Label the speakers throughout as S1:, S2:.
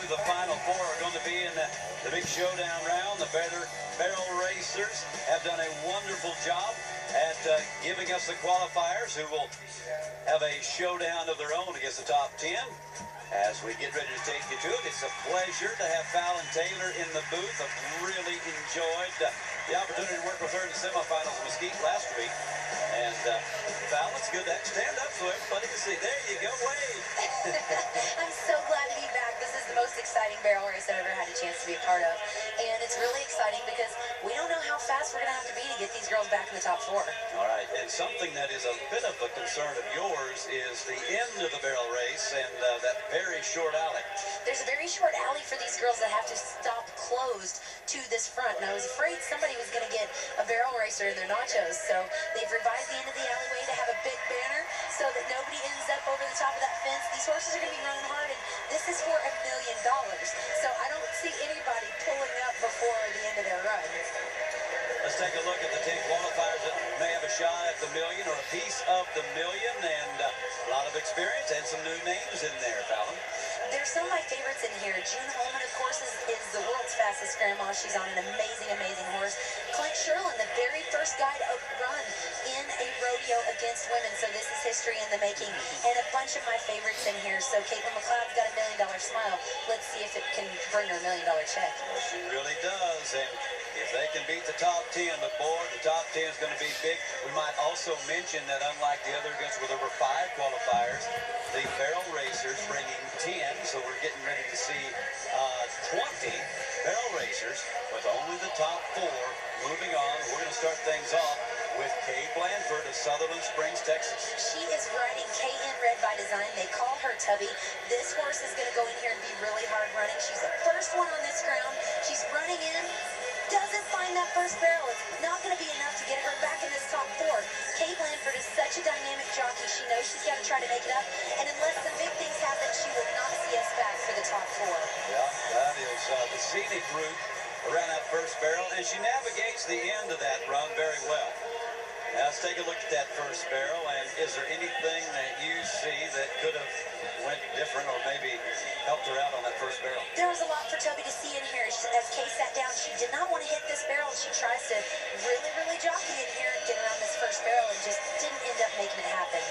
S1: of the Final Four are going to be in the big showdown round. The Barrel Racers have done a wonderful job at giving us the qualifiers who will have a showdown of their own against the top 10. As we get ready to take you to it, it's a pleasure to have Fallon Taylor in the booth. I've really enjoyed the opportunity to work with her in the semifinals in Mesquite last week. And Fallon, it's good to stand up so everybody can see. There you go, Wade.
S2: I'm so glad to be back. This is the most exciting barrel race I've ever had a chance to be a part of. And it's really exciting because we don't know how fast we're going to have to be to get these girls back in the top 4.
S1: All right, and something that is a bit of a concern of yours is the end of the barrel race and that very short alley.
S2: There's a very short alley for these girls that have to stop closed to this front. And I was afraid somebody was going to get a barrel racer in their nachos. So they've revised the end of the alleyway to have a big banner so that nobody ends up over the top of that fence. These horses are going to be running hard, and this is for $1 million. So I don't see anybody pulling up before the end of their run.
S1: Let's take a look at the 10 qualifiers that may have a shot at the million or a piece of the million, and a lot of experience and some new names in there, Fallon.
S2: There's some of my favorites in here. June Holman, of course, is the world's fastest grandma. She's on an amazing, amazing horse. Clint Sherlin, the very first guy to run in a rodeo against women. So this is history in the making. And a bunch of my favorites in here. So Caitlin McLeod's got $1 million smile. Let's see if it can bring her $1 million check.
S1: Well, she really does. And if they can beat the top 10, but boy, the top 10 is going to be big. We might also mention that unlike the other events with over 5 qualifiers, the barrel racers bringing 10, so we're getting ready to see 20 barrel racers with only the top 4 moving on. We're going to start things off with Kay Blanford of Sutherland Springs, Texas.
S2: She is riding KN Red by Design. They call her Tubby. This horse is going to go in here and be really hard running. She's the first one on this ground. She's running in. Doesn't find that first barrel. It's not going to be enough to get her back in this top 4. Kay Blanford is such a dynamic jockey. She knows she's got to try to make it up. And unless some big things happen, she will not see us back for the top 4.
S1: Yeah, that is the scenic route around that first barrel. And she navigates the end of that run very well. Now let's take a look at that first barrel, and is there anything that you see that could have went different or maybe helped her out on that first barrel?
S2: There was a lot for Tubby to see in here. As Kay sat down, she did not want to hit this barrel. She tries to really, really jockey in here and get around this first barrel and just didn't end up making it happen.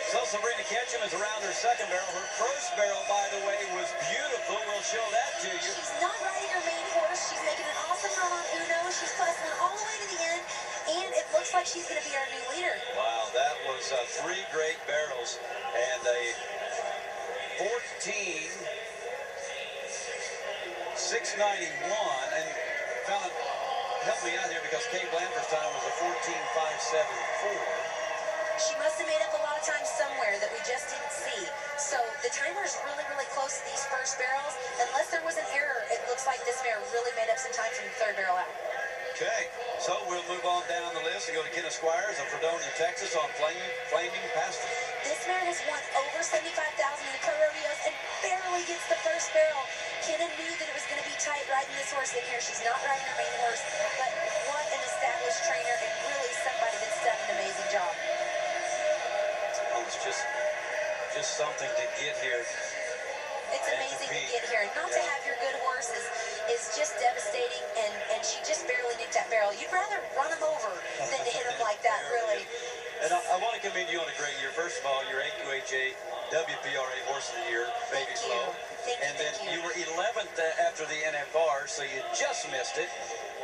S1: So Sabrina Ketchum is around her second barrel. Her first barrel, by the way, was beautiful. We'll show that to you.
S2: She's not riding her main horse. She's making an awesome run on Uno. She's classing all the way to the end. And it looks like she's going to be our new leader.
S1: Wow, that was 3 great barrels and a 14.691. And Fallon, help me out here because Kay Blanford's time was a 14.574.
S2: She must have made up a lot of time somewhere that we just didn't see. So the timer is really, really close to these first barrels. Unless there was an error, it looks like this mare really made up some time from the third barrel out.
S1: Okay, so we'll move on down the list and go to Kenneth Squires of Fredonia, Texas on Flaming Pasture.
S2: This mare has won over $75,000 in the co-rodeos and barely gets the first barrel. Kenna knew that it was going to be tight riding this horse in here. She's not riding her main horse, but what an established trainer and really somebody that's done an amazing job.
S1: Well, it's just something to get here.
S2: It's amazing to get here. And not to have your good horse is just devastating, and she just barely nicked that barrel. You'd rather run him over than to hit him like that, really.
S1: And I want to commend you on a great year. First of all, you're AQHA WPRA Horse of the Year, Baby Flow. And then you were 11th after the NFR, so you just missed it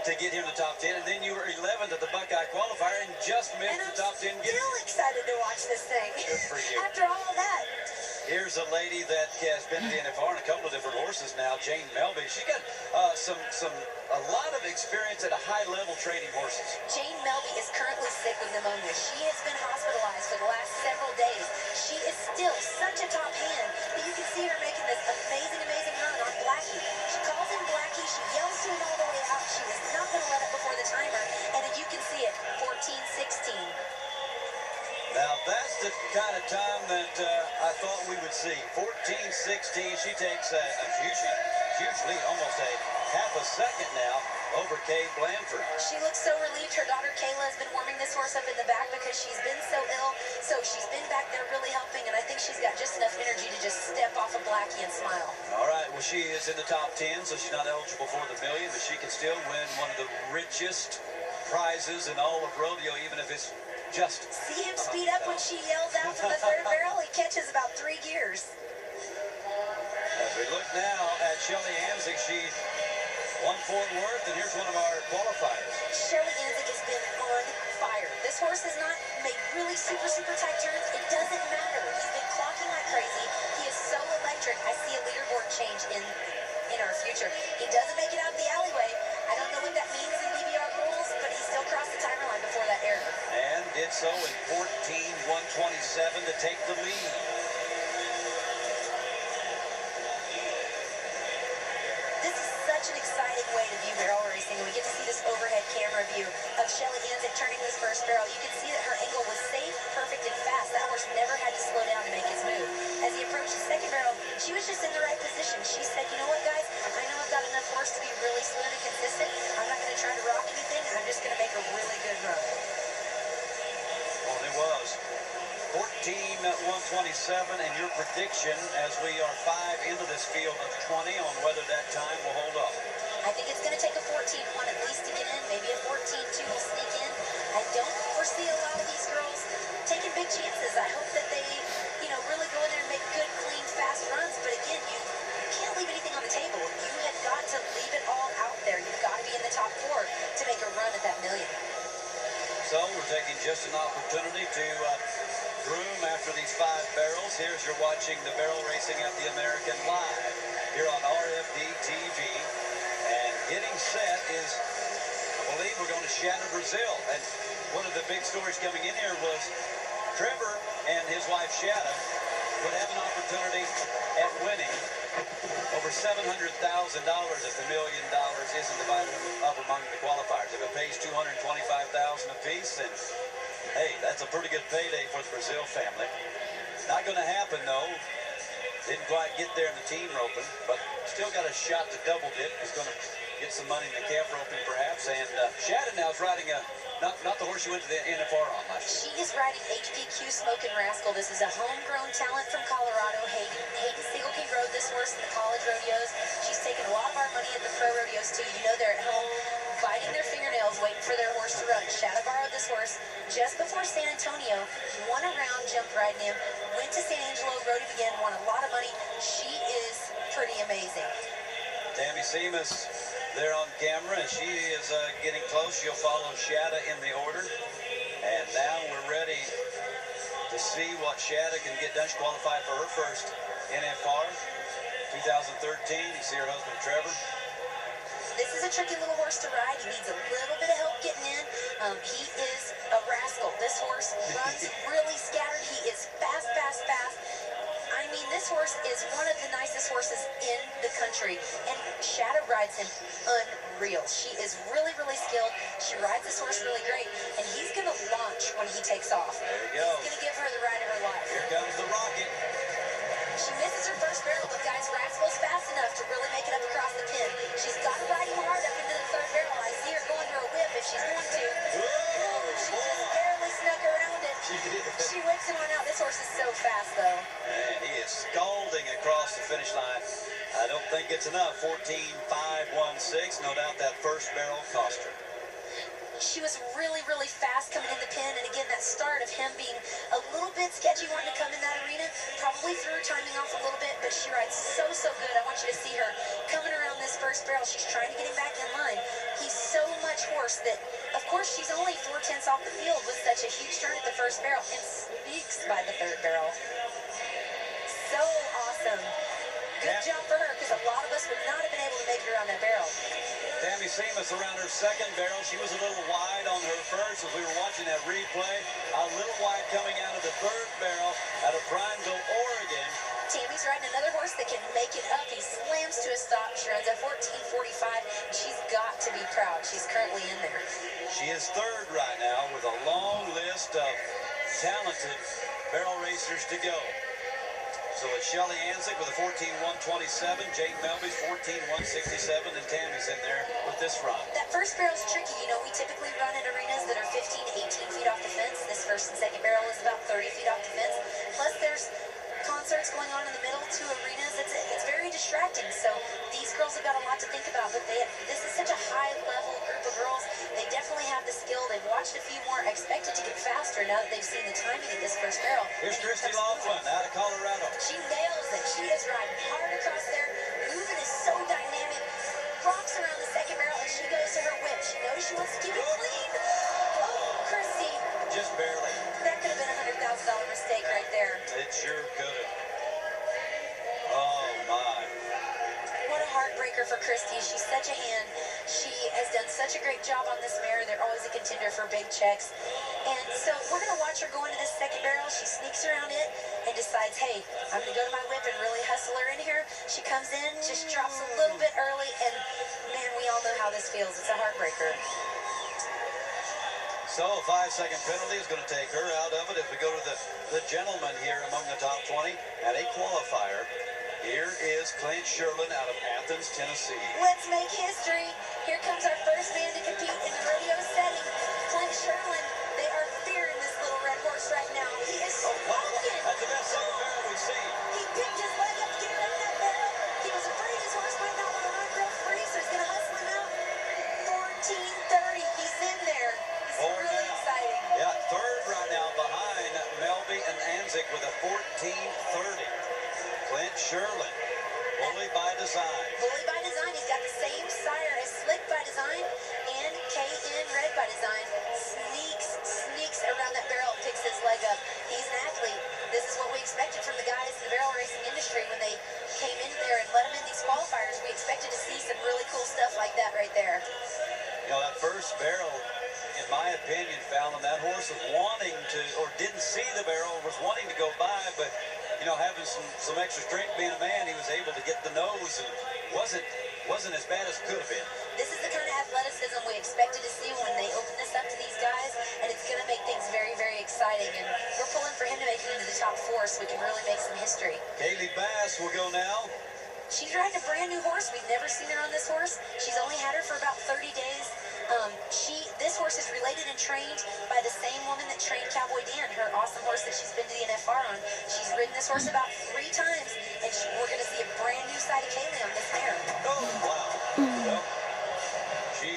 S1: to get here in the top 10. And then you were 11th at the Buckeye Qualifier and just missed the top 10.
S2: I'm still excited to watch this thing.
S1: Good for you.
S2: After all of that.
S1: Here's a lady that has been to the NFR on a couple of different horses now, Jane Melby. She got a lot of experience at a high level training horses.
S2: Jane Melby is currently sick with pneumonia. She has been hospitalized for the last several days. She is still such a top hand that you can see her making this amazing, amazing run on Blackie. She calls him Blackie. She yells to him all the way out. She is not going to let up before the timer. And if you can see it, 14:16.
S1: Now, that's the kind of time that I thought we would see. 14:16, she takes a huge huge lead, almost a half a second now over Kay Blanford.
S2: She looks so relieved. Her daughter Kayla has been warming this horse up in the back because she's been so ill. So she's been back there really helping, and I think she's got just enough energy to just step off of Blackie and smile.
S1: All right, well, she is in the top 10, so she's not eligible for the million, but she can still win one of the richest prizes in all of rodeo, even if it's just...
S2: See him speed up when she yells out from the third barrel? He catches about 3 gears.
S1: As we look now at Shelly Anzick, she won Fort Worth, and here's one of our qualifiers.
S2: Shelly Anzick has been on fire. This horse has not made really super tight turns. It doesn't matter. He's been clocking like crazy. He is so electric. I see a leaderboard change in our future. He doesn't make it out of the alleyway. I don't know what that means in BBR rules, but he still crossed the timer line before that error.
S1: And did so in 14:127 to take the lead.
S2: This is such an exciting way to view barrel racing, and we get to see this overhead camera view of Shelly Anzick turning this first barrel. You can see that her angle was safe, perfect, and fast. That horse never had to slow down to make his move. As he approached the second barrel, she was just in the right position. She said, you know what, guys? I know I've got enough horse to be really smooth and consistent. I'm not going to try to rock anything. I'm just going to make a really good run.
S1: Well, it was 14:127, and your prediction as we are 5 into this field of 20 on whether that time will hold up.
S2: I think it's going to take a 14-1 at least to get in. Maybe a 14-2 will sneak in. I don't foresee a lot of these girls taking big chances. I hope that they, really go in there and make good, clean, fast runs. But again, you can't leave anything on the table. You have got to leave it all out there. You've got to be in the top 4 to make a run at that million.
S1: So we're taking just an opportunity to groom after these 5 barrels. Here's you're watching the barrel racing at the American live here on RFD TV. And getting set is, I believe we're going to Shatta, Brazil. And one of the big stories coming in here was Trevor and his wife Shatta would have an opportunity at winning over $700,000 if the $1 million isn't divided up among the qualifiers. If it pays $225,000 apiece, then hey, that's a pretty good payday for the Brazil family. Not going to happen though. Didn't quite get there in the team roping, but still got a shot to double dip. He's going to get some money in the calf roping perhaps. And Shatta now is riding not the horse she went to the NFR on last year.
S2: She is riding HPQ Smokin' Rascal. This is a homegrown talent from Colorado. Hayden Siegel King rode this horse in the college rodeos. She's taken a lot of our money at the pro rodeos too. They're at home biting their fingernails waiting for their horse to run. Shatta borrowed this horse just before San Antonio, won a round, jumped riding him, went to San Angelo, rode him again, won a lot of money. She is pretty amazing.
S1: Tammy Seamus there on camera, and she is getting close. She'll follow Shatta in the order. And now we're ready to see what Shatta can get done. She qualified for her first NFR 2013. You see her husband Trevor.
S2: This is a tricky little horse to ride. He needs a little bit of help getting in. He is a rascal. This horse runs really scattered. He is fast. I mean, this horse is one of the nicest horses in the country, and Shatta rides him unreal. She is really skilled. She rides this horse really great, and he's going to launch when he takes off.
S1: There you go.
S2: He's going to give her the ride of her life.
S1: Here comes the rocket.
S2: She misses her first barrel, but guys, Rascal's fast enough to really make it up across the pin. She's got to ride him hard up into the third barrel. I see her going to a whip if she's going to. She just barely snuck around it.
S1: She did.
S2: She whips him on out. This horse is so fast, though.
S1: And he is scalding across the finish line. I don't think it's enough. 14:516. No doubt that first barrel cost her.
S2: She was really fast coming in the pin, and again, that start of him being a little bit sketchy wanting to come in that arena probably threw her timing off a little bit, but she rides so good. I want you to see her coming around this first barrel. She's trying to get him back in line. He's so much horse that, of course, she's only 4/10 off the field with such a huge turn at the first barrel and sneaks by the third barrel. So awesome. Good job for her, because a lot of us would not have been able to make it around that barrel.
S1: Tammy Seamus around her second barrel. She was a little wide on her first as we were watching that replay. A little wide coming out of the third barrel out of Prineville, Oregon.
S2: Tammy's riding another horse that can make it up. He slams to a stop. She runs at 14:45. She's got to be proud. She's currently in there.
S1: She is third right now with a long list of talented barrel racers to go. So So it's Shelly Anzik with a 14.127, Jane Melby's 14.167, and Tammy's in there with this run.
S2: That first barrel's tricky. You know, we typically run at arenas that are 15 to 18 feet off the fence. This first and second barrel is about 30 feet off the fence. Plus, there's concerts going on in the middle, two arenas. It's very distracting. So these girls have got a lot to think about. But this is such a high-level group of girls. They definitely have the skill. They've watched a few more, expected to get faster now that they've seen the timing of this first barrel.
S1: Here's Christy Laughlin out of Colorado.
S2: She nails it. She is riding hard across there. Movement is so dynamic. Rocks around the second barrel, and she goes to her whip. She knows she wants to keep it clean. Oh, Christy.
S1: Just barely.
S2: That could have been a $100,000 mistake right there.
S1: It sure could have. Oh, my.
S2: What a heartbreaker for Christy. She's such a hand. She has done such a great job on this mare. They're always a contender for big checks. And so we're going to watch her go into this second barrel. She sneaks around it and decides, hey, I'm going to go to my whip and really hustle her in here. She comes in, just drops a little bit early, and man, we all know how this feels. It's a heartbreaker.
S1: So a 5-second penalty is going to take her out of it. If we go to the gentleman here among the top 20 at a qualifier, here is Clint Sherlin out of Athens, Tennessee.
S2: Let's make history. Here comes our first man to compete in the rodeo setting, Clint Sherlin. They are fearing this little red horse right now. He is smoking.
S1: That's the best second barrel we've seen.
S2: He picked his leg up to get around that barrel. He was afraid his horse might not want to run real free, so he's going to hustle him out. 14:30. He's in there. It's really exciting.
S1: Yeah, third right now behind Melby and Anzik with a 14:30. Clint Sherlin, Bully by Design.
S2: Bully by Design. He's got the same sire as Slick by Design and KN Red by Design. Sneaks around that barrel, picks his leg up. He's an athlete. This is what we expected from the guys in the barrel racing industry when they came in there and let them in these qualifiers. We expected to see some really cool stuff like that right there.
S1: You know, that first barrel, in my opinion, Fallon, that horse was wanting to, or didn't see the barrel, was wanting to go by, but, you know, having some extra strength being a man, he was able to get the nose, and wasn't as bad as it could have been.
S2: This is the kind of athleticism we expected to see when they open this up to these guys, and it's going to make things very, very exciting, and we're pulling for him to make it into the top 4 so we can really make some history.
S1: Kaylee Bass will go now.
S2: She's riding a brand new horse. We've never seen her on this horse. She's only had her for about 30 days. This horse is related and trained by the same woman that trained Cowboy Dan, her awesome horse that she's been to the NFR on. She's ridden this horse about 3 times, and we're going to see a brand new side of Kaylee on this mare.
S1: Oh, wow. Well, she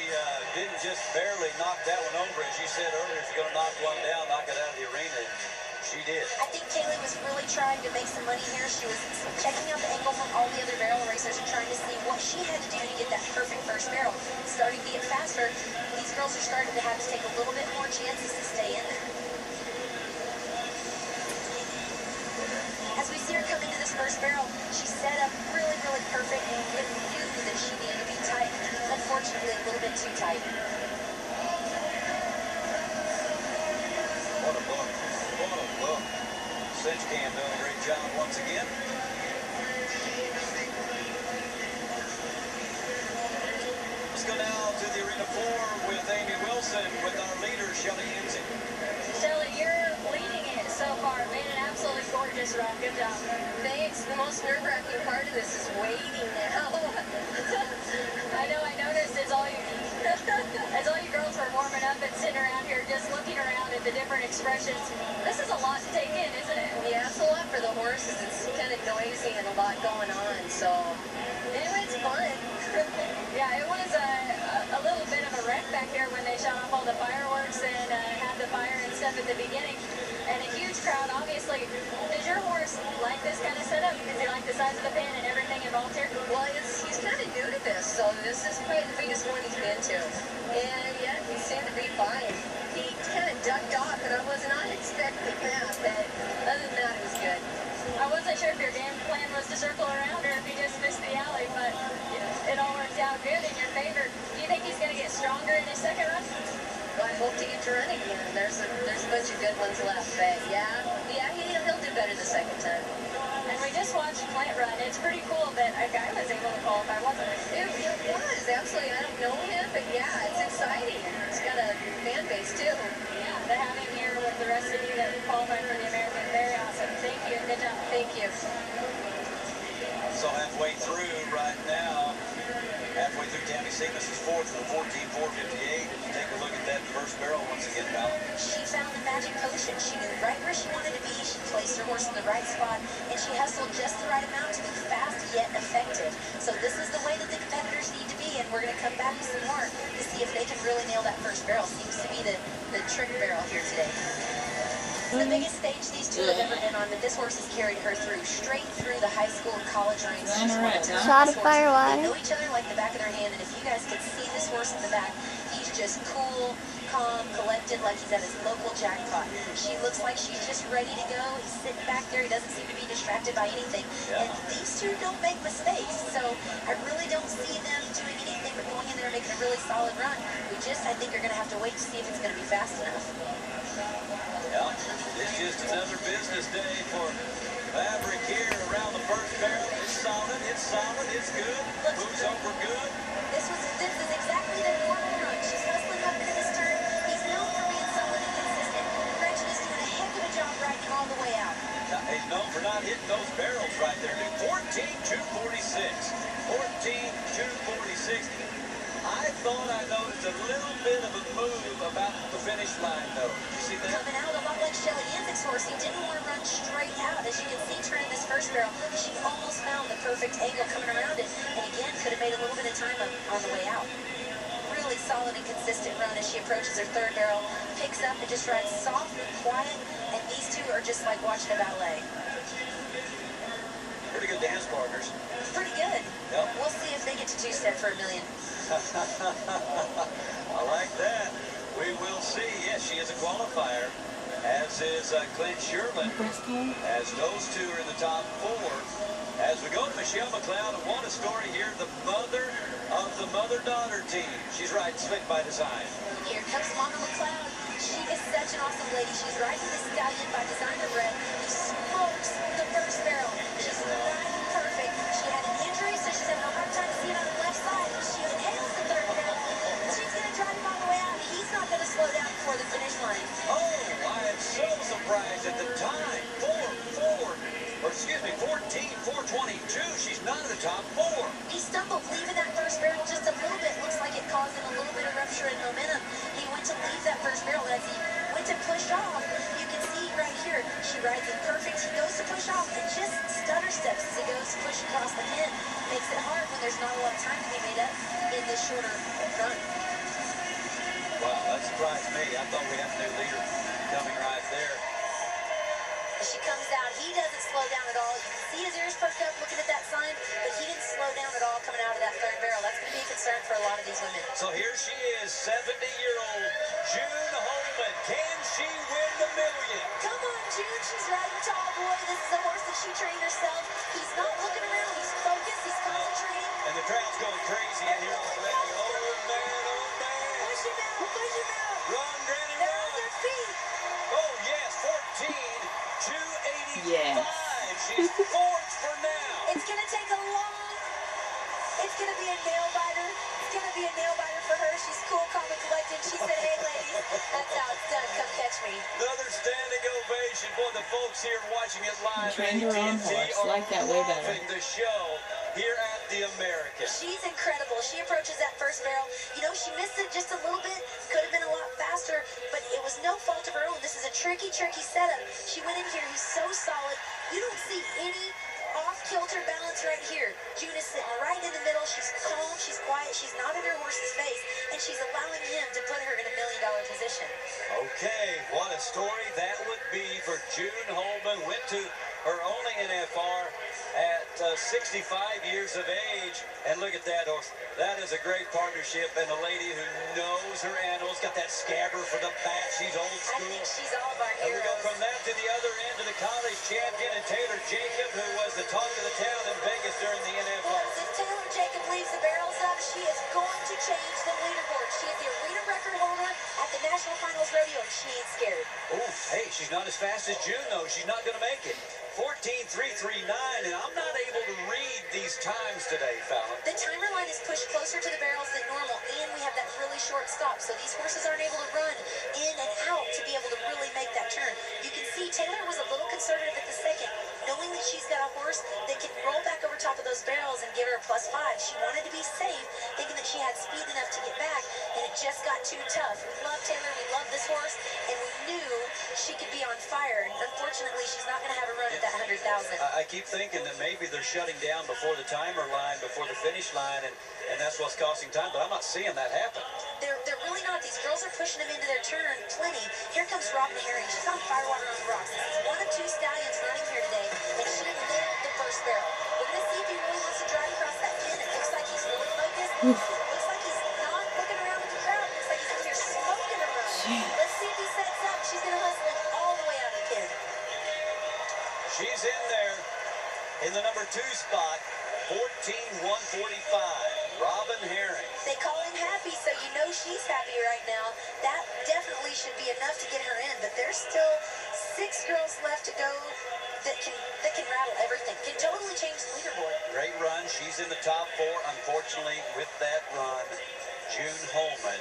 S1: didn't just barely knock that one over. As you said earlier, she's going to knock one down, knock it out of the arena. She did.
S2: I think Kaylee was really trying to make some money here. She was checking out the angle from all the other barrel racers and trying to see what she had to do to get that perfect first barrel. Starting to get faster, these girls are starting to have to take a little bit more chances to stay in there. As we see her come into this first barrel, she's set up really, really perfect and knew that she needed to be tight. Unfortunately, a little bit too tight.
S1: What a look. What a look. Cinch Cam doing a great job once again. Let's go now to the Arena 4 with Amy Wilson with our leader, Shelly Anzik.
S3: Shelly, you're leading it so far. Made an absolutely gorgeous run. Good job.
S2: Thanks. The most nerve-wracking part of this is waiting now.
S3: I know, I noticed as all you girls were warming up and sitting around here just looking around at the different expressions. This is a lot to take in, isn't it?
S2: Yeah, it's a lot for the horses. It's kind of noisy and a lot going on. So, anyway, it's fun.
S3: Yeah, it was a little bit of a wreck back here when they shot off all the fireworks and had the fire and stuff at the beginning. And a huge crowd, obviously. Does your horse like this kind of setup? Does he like the size of the pen and everything involved here?
S2: Well, he's kind of new to this, so this is probably the biggest one he's been to. And yeah, he seemed to be fine. He kind of ducked off, and I was not expecting that, but other than that, it was good.
S3: I wasn't sure if your game plan was to circle around or if you just missed the alley, but it all worked out good in your favor. Do you think he's going to get stronger in his second run?
S2: Well, I hope to get to run again. There's a bunch of good ones left, but yeah, he'll do better the second time.
S3: And we just watched Clint run. It's pretty cool that a guy was able to qualify, wasn't it?
S2: It was, absolutely. I don't know him, but yeah, it's exciting. It's got a fan base, too.
S3: Yeah, to have him here with the rest of you that qualified for the American, very awesome. Thank you. Good job.
S2: Thank you.
S1: So halfway through right now, halfway through, Tammy Seamus is fourth with 14.458. If you take a look at that first barrel once again, Val.
S2: She found the magic potion. She knew right where she wanted to be. She placed her horse in the right spot, and she hustled just the right amount to be fast yet effective. So this is the way that the competitors need to be, and we're going to come back with some more to see if they can really nail that first barrel. Seems to be the trick barrel here today. It's the biggest stage these two have ever been on, but this horse has carried her straight through the high school and college ranks. She's wanted to
S4: Shot of fire
S2: They know each other like the back of their hand, and if you guys could see this horse in the back, he's just cool, calm, collected, like he's at his local jackpot. She looks like she's just ready to go. He's sitting back there. He doesn't seem to be distracted by anything.
S1: Yeah.
S2: And these two don't make mistakes, so I really don't see them doing anything but going in there and making a really solid run. I think you're going to have to wait to see if it's going to be fast enough.
S1: Yeah, it's just another business day for Maverick here around the first barrel. It's solid, it's good. Moves over good.
S2: This is exactly the normal run. She's hustling up into this turn. He's known for being somewhat inconsistent. Gretchen is doing a heck of a job riding all the way out.
S1: He's known for not hitting those barrels right there, dude. 14.246. 14.246. I thought I noticed a little bit of a move about the finish line, though. Did you see that?
S2: Coming out a lot like Shelly Anzik's horse. He didn't want to run straight out. As you can see, turning this first barrel, she almost found the perfect angle coming around it. And again, could have made a little bit of time on the way out. Really solid and consistent run as she approaches her third barrel. Picks up and just rides soft and quiet. And these two are just like watching a ballet.
S1: Pretty good dance partners.
S2: Pretty good.
S1: Yep.
S2: We'll see if they get to two-step for $1 million.
S1: I like that. We will see. Yes, she is a qualifier, as is Clint Sherman, as those two are in the top four. As we go to Michelle McLeod, and what a story here, the mother of the mother-daughter team. She's riding Slick by Design.
S2: Here comes Mama McLeod. She is such an awesome lady. She's riding the stallion by Designer Bred. He smokes the first barrel. She's riding perfect. She had an injury, so she's having a hard time seeing on the left side. She inhales the third barrel. She's going to drive him all the way out. He's not going to slow down before the finish line.
S1: Oh, I am so surprised at the time. 14.422. She's not in the top four.
S2: He stumbled leaving that first barrel just a little bit. Looks like it caused him a little bit of rupture in momentum. He went to leave that first barrel, and as he went to push off, you can see right here, she rides it perfect. He goes to push off and just stutter steps as he goes to push across the pin. Makes it hard when there's not a lot of time to be made up in this shorter run.
S1: Wow, that surprised me. I thought we had a new leader coming right there.
S2: As she comes out, he doesn't slow down at all. You can see his ears perked up looking at that sign, but he didn't slow down at all coming out of that third barrel. That's going to be a concern for a lot of these women.
S1: So here she is, 70-year-old June Holman. Can she win the million?
S2: Come on, June. She's riding tall, boy. This is a horse that she trained herself. He's not looking around. He's focused. He's concentrating.
S1: And the crowd's going crazy in here already. Oh, man, oh, man.
S2: Push him out. Push him out.
S1: Run, Granny,
S2: They're
S1: run.
S2: on their feet.
S1: Oh, yes, 14.285.
S4: Yes.
S1: She's fourth for now.
S2: It's going to take a long... It's going to be a nail biter. It's going to be a nail biter for her. She's cool, calm, and collected. She said, hey, ladies, that's how it's done. Come catch me.
S1: Another standing ovation for the folks here watching it live.
S4: Trained her own horse. Like that way better.
S1: Loving the show here at the American.
S2: She's incredible. She approaches that first barrel. You know, she missed it just a little bit. Could have been a lot faster, but it was no fault of her own. This is a tricky setup. She went in here. He's so solid. You don't see any off-kilter balance right here. June is sitting right in the middle. She's calm. She's quiet. She's not in her horse's face, and she's allowing him to put her in $1 million position.
S1: Okay, what a story that would be for June Holman. Went to her only NFR at 65 years of age. And look at that horse. That is a great partnership, and a lady who knows her animals. Got that scabber for the back. She's old
S2: I
S1: school.
S2: think she's all of our
S1: And we go
S2: heroes.
S1: from that to the other end to the college champion and Taylor Jacob, who was the talk of the town in Vegas during the NFR.
S2: Boys, if Taylor Jacob leaves the barrels up, she is going to change the leaderboard. She is the arena record holder at the National Finals Rodeo, and she ain't scared.
S1: Oh, hey, she's not as fast as June, though. She's not going to make it. 14.339, and I'm not able to read these times today, Fallon.
S2: The timer line is pushed closer to the barrels than normal, and we have that really short stop, so these horses aren't able to run in and out to be able to really make that turn. You can see Taylor was a little conservative at the second, knowing that she's got a horse that can roll back over top top of those barrels and give her a +5. She wanted to be safe, thinking that she had speed enough to get back, and it just got too tough. We love Taylor, we love this horse, and we knew she could be on fire. And unfortunately, she's not going to have a run at that 100,000.
S1: I keep thinking that maybe they're shutting down before the timer line, before the finish line, and that's what's costing time, but I'm not seeing that happen.
S2: They're really not. These girls are pushing them into their turn plenty. Here comes Robin Herring. She's on Firewater on the Rocks. This is one of 2 stallions running here today, and she nailed the first barrel. We're going to see if he really wants to drive across that pin. It looks like he's really focused. Looks like he's not looking around at the crowd. Looks like he's in here smoking a run. Let's see if he sets up. She's going to hustle him all the way out of the pin.
S1: She's in there in the number 2 spot, 14,145. Robin Herring.
S2: They call him happy, so you know she's happy right now. That definitely should be enough to get her in, but there's still 6 girls left to go that can rattle everything, can totally change the leaderboard.
S1: Great run. She's in the top 4. Unfortunately, with that run, June Holman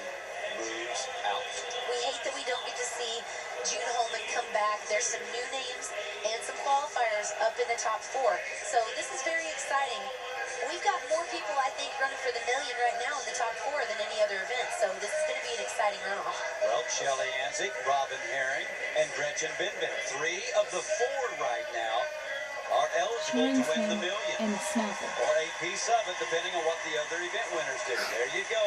S1: moves out.
S2: We hate that we don't get to see June Holman come back. There's some new names and some qualifiers up in the top 4. So this is very exciting. We've got more people, I think, running for the million right now in the top 4 than any other event. So this is going to be an exciting runoff.
S1: Well, Shelly Anzik, Robin Herring, and Gretchen Benben. 3 of the 4 right now are eligible to win the million.
S4: And Snapper.
S1: Or a piece of it, depending on what the other event winners do. There you go.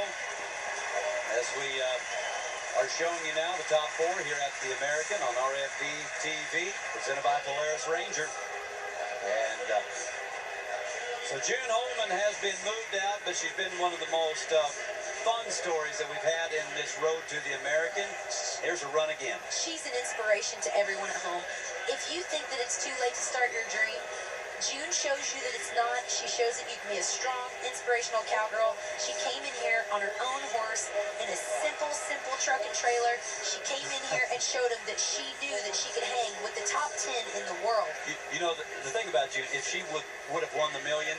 S1: As we are showing you now the top 4 here at the American on RFD TV, presented by Polaris Ranger. And so June Holman has been moved out, but she's been one of the most fun stories that we've had in this road to the American. Here's a run again.
S2: She's an inspiration to everyone at home. If you think that it's too late to start your dream, June shows you that it's not. She shows that you can be a strong, inspirational cowgirl. She came in here on her own horse in a simple truck and trailer. She came in here and showed him that she knew that she could hang with the top 10 in the world.
S1: You know, the thing about June, if she would have won the million,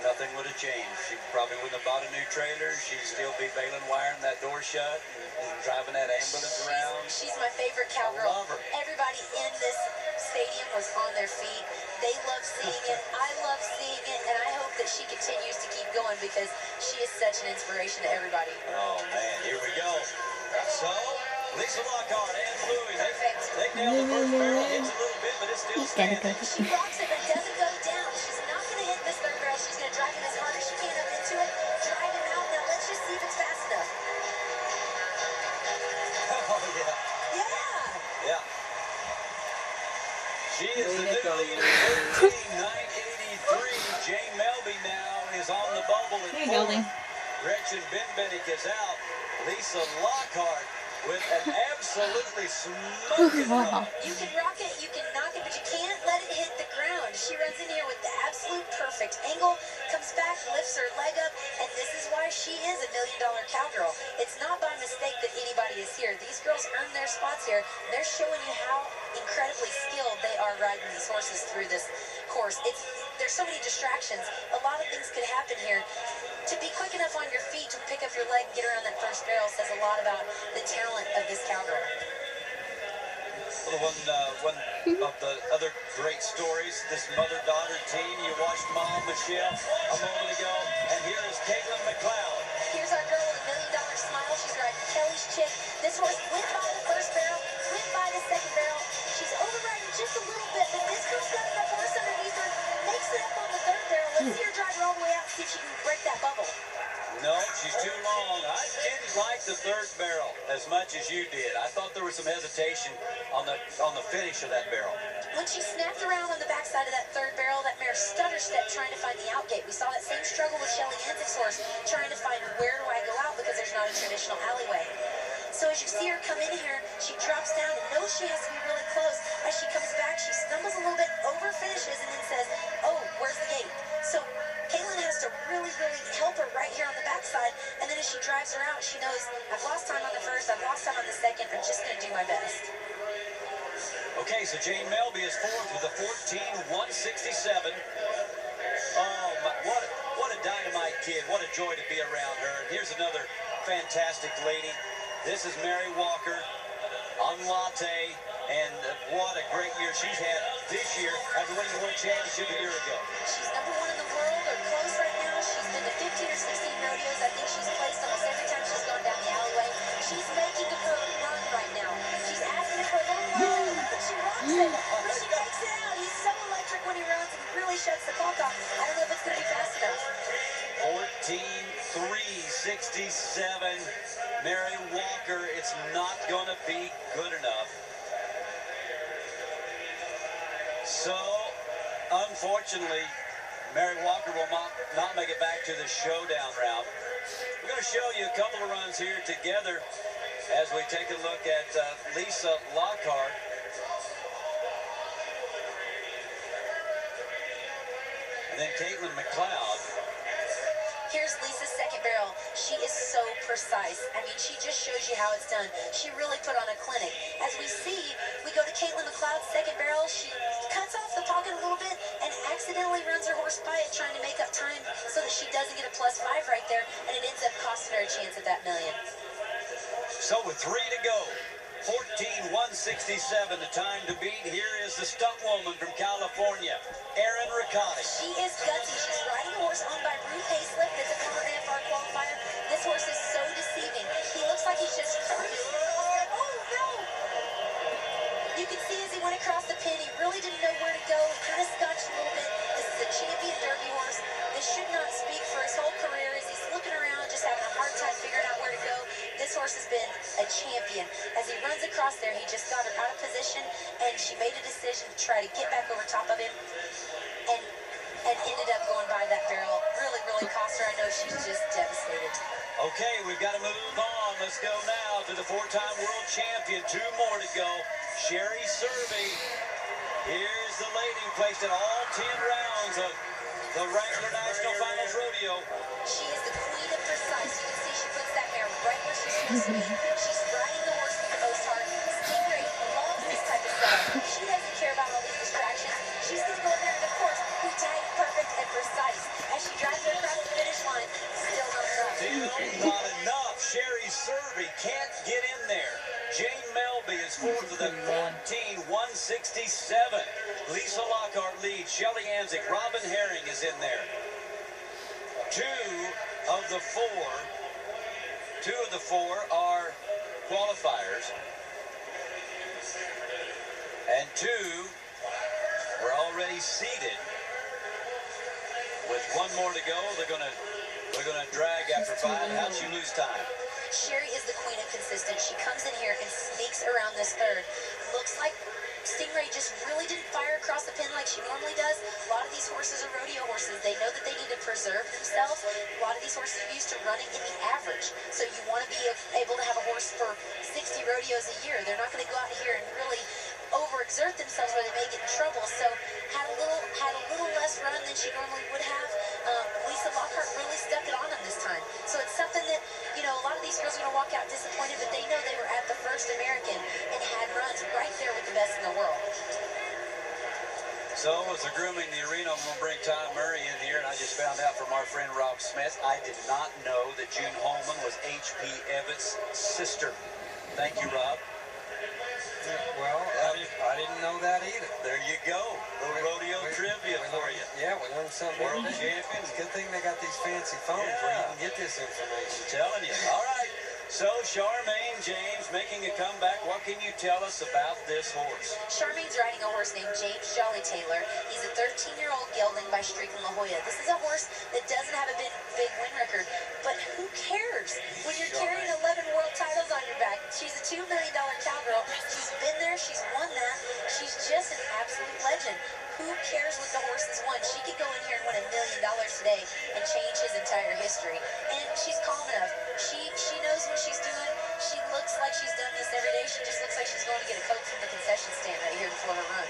S1: nothing would have changed. She probably wouldn't have bought a new trailer. She'd still be bailing wiring that door shut and driving that ambulance around.
S2: She's my favorite cowgirl.
S1: I love her.
S2: Everybody in this stadium was on their feet. They love seeing it. I love seeing it, and I hope that she continues to keep going because she is such an inspiration to everybody.
S1: Oh, man, here we go. So, Lisa Lockhart and Louie, they nailed the first barrel. Hits a little bit, but it's still standing.
S2: She rocks it, but doesn't go down. She's not going to hit this third barrel. She's going to drive him as hard as she can up into it, drive him out. Now, let's just see if it's fast enough.
S1: Oh, yeah.
S2: Yeah.
S1: Yeah. She is the new leader, 13,983. Jane Melby now is on the bubble at 4. Gretchen Benbenick is out. Lisa Lockhart with an absolutely smoking run.
S2: You can rock it, you can knock it, but you can't let it hit the ground. She runs in here with the absolute perfect angle, comes back, lifts her leg up, and this is why she is a $1 million cowgirl. It's not by mistake that anybody is here. These girls earn their spots here. They're showing you how incredibly skilled they are riding these horses through this course. There's so many distractions. A lot of things could happen here. To be quick enough on your feet to pick up your leg and get around that first barrel says a lot about the talent of this cowgirl.
S1: Well, one of the other great stories, this mother-daughter team. You watched Mom Michelle a moment ago, and here is Caitlin McLeod.
S2: Here's our girl with a $1 million smile. She's riding Kelly's chick. This horse went by the first barrel, went by the second barrel. She's overriding just a little bit, but this girl's got enough horse underneath her. Makes it up on the third barrel. Let's see her drive her all the way out and see if she can break that bubble.
S1: No, she's too long. I didn't like the third barrel as much as you did. I thought there was some hesitation on the finish of that barrel.
S2: When she snapped around on the backside of that third barrel, that mare stutter stepped trying to find the outgate. We saw that same struggle with Shelly Anzik's horse, trying to find where do I go out because there's not a traditional alleyway. So as you see her come in here, she drops down and knows she has to be really close. As she comes back, she stumbles a little bit, over finishes, and then says, oh, where's the gate? So Caitlin has to really help her right here on the backside. And then as she drives her out, she knows, I've lost time on the first, I've lost time on the second, I'm just going to do my best.
S1: Okay, so Jane Melby is fourth with a 14,167. Oh, what a dynamite kid. What a joy to be around her. And here's another fantastic lady. This is Mary Walker on Latte, and what a great year she's had this year after winning the World Championship a year ago.
S2: She's #1 in the world.
S1: 14:3:67. Mary Walker, it's not going to be good enough. So, unfortunately, Mary Walker will not make it back to the showdown round. We're going to show you a couple of runs here together as we take a look at Lisa Lockhart. And then Caitlin McLeod.
S2: Here's Lisa's second barrel. She is so precise. I mean, she just shows you how it's done. She really put on a clinic. As we see, we go to Caitlin McLeod's second barrel. She cuts off the pocket a little bit and accidentally runs her horse by it, trying to make up time so that she doesn't get a +5 right there, and it ends up costing her a chance at that million.
S1: So with 3 to go, 14:167, the time to beat. Here is the stunt woman from California, Erin Riccati.
S2: She is gutsy. She's riding a horse owned by Ruth Hayslip. That's a former NFR qualifier. This horse is so deceiving. He looks like he's just cruising. Oh, no! You can see as he went across the pin, he really didn't know where to go. He kind of scotched a little bit. This is a champion Derby horse. This should not speak for his whole career as he's looking around, just having a hard time figuring out where to go. This horse has been a champion. As he runs across there, he just got her out of position, and she made a decision to try to get back over top of him, and ended up going by that barrel. Really, really cost her. I know she's just devastated.
S1: Okay, we've got to move on. Let's go now to the 4-time world champion. 2 more to go. Sherry Serby. Here's the lady placed in all 10 rounds of the Wrangler National Finals Rodeo.
S2: She is the queen of precise. You can see she puts that mare right where she's supposed to be. She's riding the horse with the most heart. Stingray loves this type of setup. She doesn't care about all these distractions. She's going to go in there and, of course, be tight, perfect, and precise. As she drives her across the finish line, still not enough.
S1: Still not enough. Sherry Serby can't get in there. Jane Melby is fourth with a 14:167. Lisa Lockhart leads. Shelly Anzik, Robin Herring is in there. 2 of the 4 are qualifiers, and 2 were already seated. With 1 more to go, they're gonna drag after 5. How'd she lose time?
S2: Sherry is the queen of consistent. She comes in here and sneaks around this third. Looks like Stingray just really didn't fire across the pin like she normally does. A lot of these horses are rodeo horses. They know that they need to preserve themselves. A lot of these horses are used to running in the average. So you want to be able to have a horse for 60 rodeos a year. They're not going to go out here and really overexert themselves where they may get in trouble. So had a little less run than she normally would have. Lisa Lockhart really stuck it on them this time. So it's something that, you know, a lot of these girls are going to walk out disappointed, but they know they were at the first American and had runs right there with the best in the world.
S1: So as they're grooming the arena, I'm going to bring Tom Murray in here, and I just found out from our friend Rob Smith, I did not know that June Holman was H.P. Evetts' sister. Thank you, Rob.
S5: Well, I didn't know that either.
S1: There you go. A little rodeo trivia for you.
S5: Yeah, we learned something.
S1: World
S5: every day.
S1: champions.
S5: Good thing they got these fancy phones where you can get this information.
S1: Telling you. All right. So Charmaine James making a comeback. What can you tell us about this horse?
S2: Charmaine's riding a horse named James Jolly Taylor. He's a 13-year-old gelding by Streak and La Jolla. This is a horse that doesn't have a big win record, but who cares when you're carrying 11 world titles on your back? She's a $2 million cowgirl. She's been there. She's won that. She's just an absolute legend. Who cares what the horse has won? She could go in here and win $1 million today and change his entire history. And she's calm enough. She knows what she's doing. She looks like she's done this every day. She just looks like she's going to get a Coke from the concession stand right here before her run.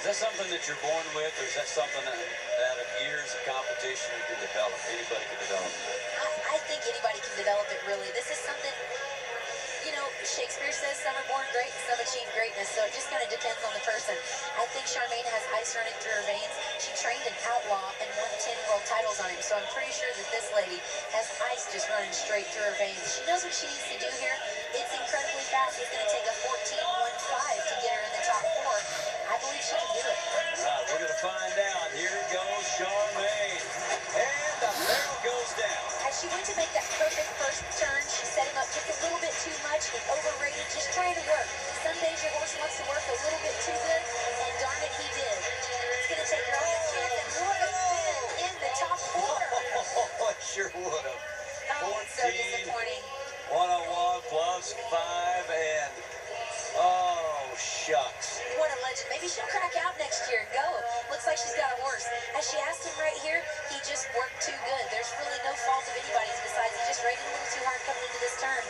S1: Is that something that you're born with, or is that something that out of years of competition you can develop? Anybody can develop?
S2: I think anybody can develop it, really. This is something, you know, Shakespeare says some are born great and some achieve greatness, so it just kind of depends on the person. I think Charmaine has ice running through her veins. She trained an outlaw and won 10 world titles on him, so I'm pretty sure that this lady has ice just running straight through her veins. She knows what she needs to do here. It's incredibly fast. It's going to take a 14:15 to get her in the top 4. I believe she can do it.
S1: We're going to find out. Here goes Charmaine. And the barrel goes down.
S2: As she went to make that perfect first turn, she set him up just a little bit too much and overrated, just trying to work. Some days your horse wants to work a little bit too good, and darn it, he did. It's going to take her all the chance, and what a spin in the top 4.
S1: sure would have.
S2: Oh, it's so disappointing.
S1: 101 plus 5 and oh shucks.
S2: What a legend. Maybe she'll crack out next year and go. Looks like she's got a horse. As she asked him right here, he just worked too good. There's really no fault of anybody's besides he just rated a little too hard coming into this turn.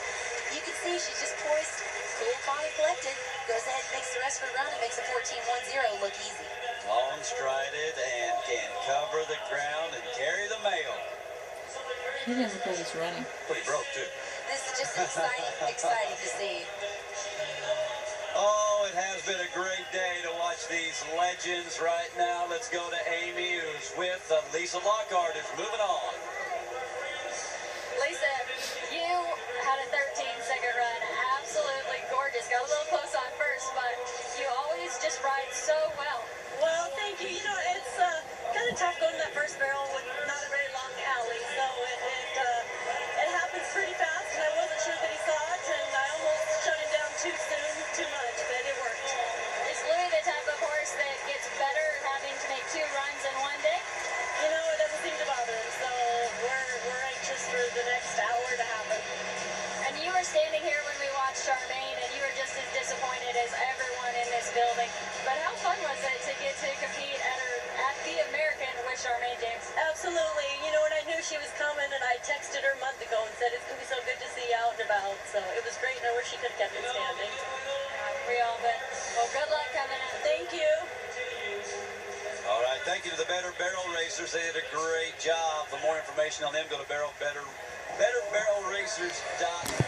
S2: You can see she's just poised, cool, calm, and collected. Goes ahead and makes the rest of her run and makes a 14-1-0 look easy.
S1: Long strided and can cover the ground and carry the mail.
S4: He doesn't look like he's running.
S1: Pretty broke too.
S2: This is just exciting to see.
S1: Oh, it has been a great day to watch these legends right now. Let's go to Amy, who's with Lisa Lockhart, who's moving on.
S3: Lisa, you had a 13-second run. Absolutely gorgeous. Got a little close on first, but you always just ride so well.
S6: Well, thank you. You know, it's kind of tough going that first barrel with not a very long alley, so it happens pretty fast, and I wasn't sure that he saw it, and I almost shut him down too soon, too much, but it worked.
S3: Is Louis the type of horse that gets better having to make 2 runs in one day?
S6: You know, it doesn't seem to bother him, so we're anxious for the next hour to happen.
S3: And you were standing here when we watched Charmaine, and you were just as disappointed as everyone in this building. But how fun was it to get to compete at the American with Charmaine James?
S6: Absolutely. You know, and I knew she was coming, and I texted her a month ago and said it's going to be so good to see you out and about. So it was great, and I wish she could have kept it standing.
S3: We all bet. Well, good luck coming up.
S6: Thank you.
S1: All right, thank you to the Better Barrel Racers. They did a great job. For more information on them, go to betterbarrelracers.com.